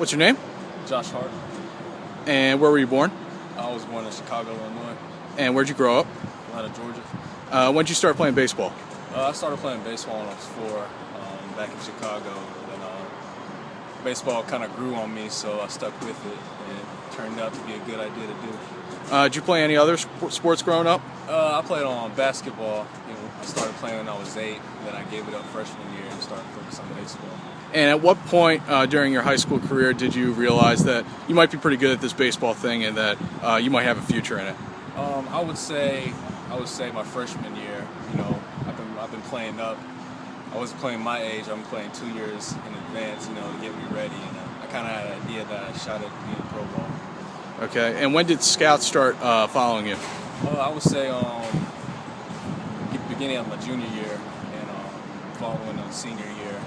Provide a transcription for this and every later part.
What's your name? Josh Hart. And where were you born? I was born in Chicago, Illinois. And where'd you grow up? Atlanta, Georgia. When'd you start playing baseball? I started playing baseball when I was 4, back in Chicago. And baseball kind of grew on me, so I stuck with it, and it turned out to be a good idea to do. Did you play any other sports growing up? I played on basketball. I started playing when I was 8, then I gave it up freshman year and started focusing on baseball. And at what point during your high school career did you realize that you might be pretty good at this baseball thing and that you might have a future in it? I would say my freshman year. I've been playing up. I wasn't playing my age. I'm playing 2 years in advance, to get me ready. And I kind of had an idea that I shot at being pro ball. Okay. And when did scouts start following you? I would say beginning of my junior year and following on senior year.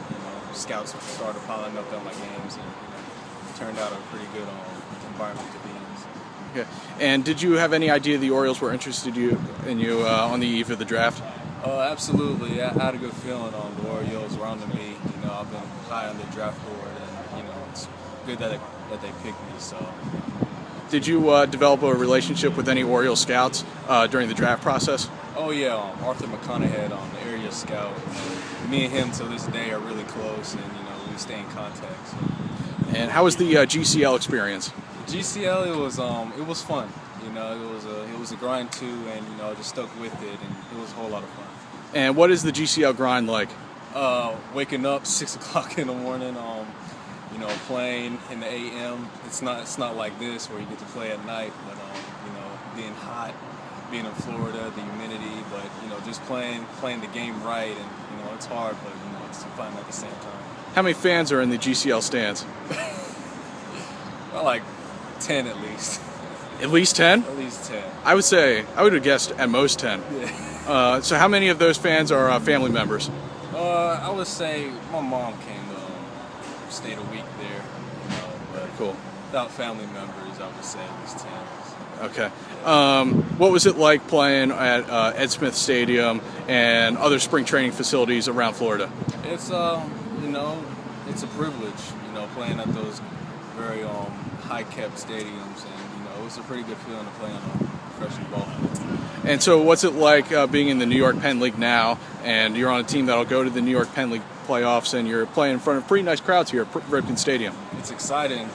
Scouts started piling up on my games, and it turned out a pretty good environment to be in. Okay. And did you have any idea the Orioles were interested in you on the eve of the draft? Absolutely. I had a good feeling on the Orioles were onto me. I've been high on the draft board, and it's good that they picked me. So. Did you develop a relationship with any Orioles scouts during the draft process? Oh yeah, Arthur McConaughey, the area scout. Me and him to this day are really close, and we stay in contact. So. And how was the GCL experience? GCL, it was fun. It was a grind too, and I just stuck with it, and it was a whole lot of fun. And what is the GCL grind like? Waking up 6 o'clock in the morning, playing in the AM. It's not like this where you get to play at night, but being hot, being in Florida, the humidity, but just playing the game right, and it's hard, but it's fun at the same time. How many fans are in the GCL stands? Well, like 10 at least. At least 10? At least 10. I would have guessed at most 10. Yeah. So how many of those fans are family members? I would say my mom came stayed a week there. But cool. Without family members, I would say at least 10. Okay. What was it like playing at Ed Smith Stadium and other spring training facilities around Florida? It's it's a privilege, playing at those very high-kept stadiums, and it was a pretty good feeling to play on a professional ball field. And so, what's it like being in the New York Penn League now, and you're on a team that'll go to the New York Penn League playoffs, and you're playing in front of pretty nice crowds here at Ripken Stadium? It's exciting,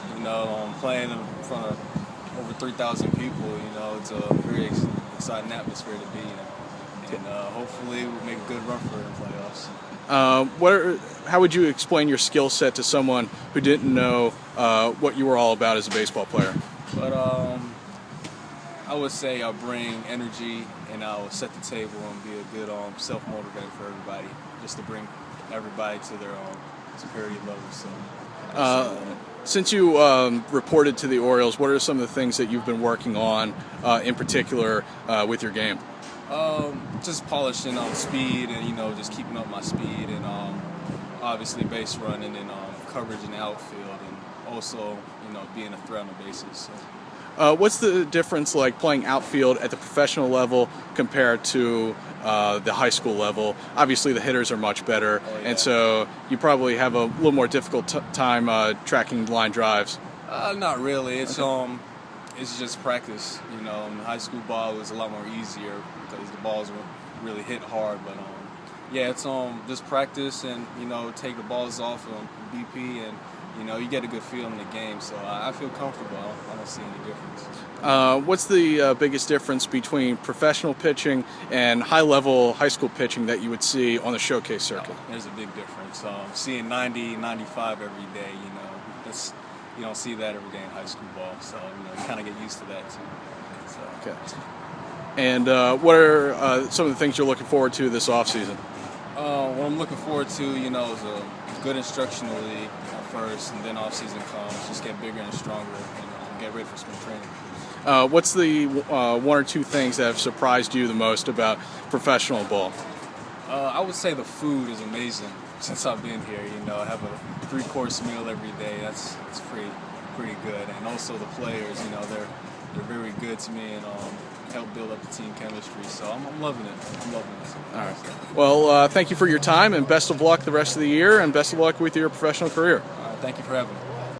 playing in front of over 3,000 people. It's a very exciting atmosphere to be in, and hopefully we'll make a good run for it in the playoffs. How would you explain your skill set to someone who didn't know what you were all about as a baseball player? But I would say I'll bring energy, and I'll set the table and be a good self-motivator for everybody, just to bring everybody to their superiority level. Since you reported to the Orioles, what are some of the things that you've been working on in particular with your game? Just polishing on speed, and just keeping up my speed, and obviously base running, and coverage in the outfield, and also being a threat on the bases. So. What's the difference like playing outfield at the professional level compared to the high school level? Obviously the hitters are much better, and so you probably have a little more difficult time tracking line drives. Not really. It's just practice. In high school ball, it was a lot more easier because the balls weren't really hit hard. But it's just practice, and take the balls off on BP, and you get a good feel in the game. So I feel comfortable. I don't see any difference. What's the biggest difference between professional pitching and high-level high school pitching that you would see on the showcase circuit? There's a big difference. Seeing 90, 95 every day, you don't see that every day in high school ball. So you kind of get used to that too. So. Okay. And what are some of the things you're looking forward to this offseason? What I'm looking forward to, is a good instructional league first, and then off-season comes. Just get bigger and stronger, and get ready for spring training. What's the one or two things that have surprised you the most about professional ball? I would say the food is amazing since I've been here. I have a 3-course meal every day. That's pretty good, and also the players. They're very good to me, and help build up the team chemistry. So I'm loving it. All right. Well, thank you for your time, and best of luck the rest of the year, and best of luck with your professional career. All right. Thank you for having me.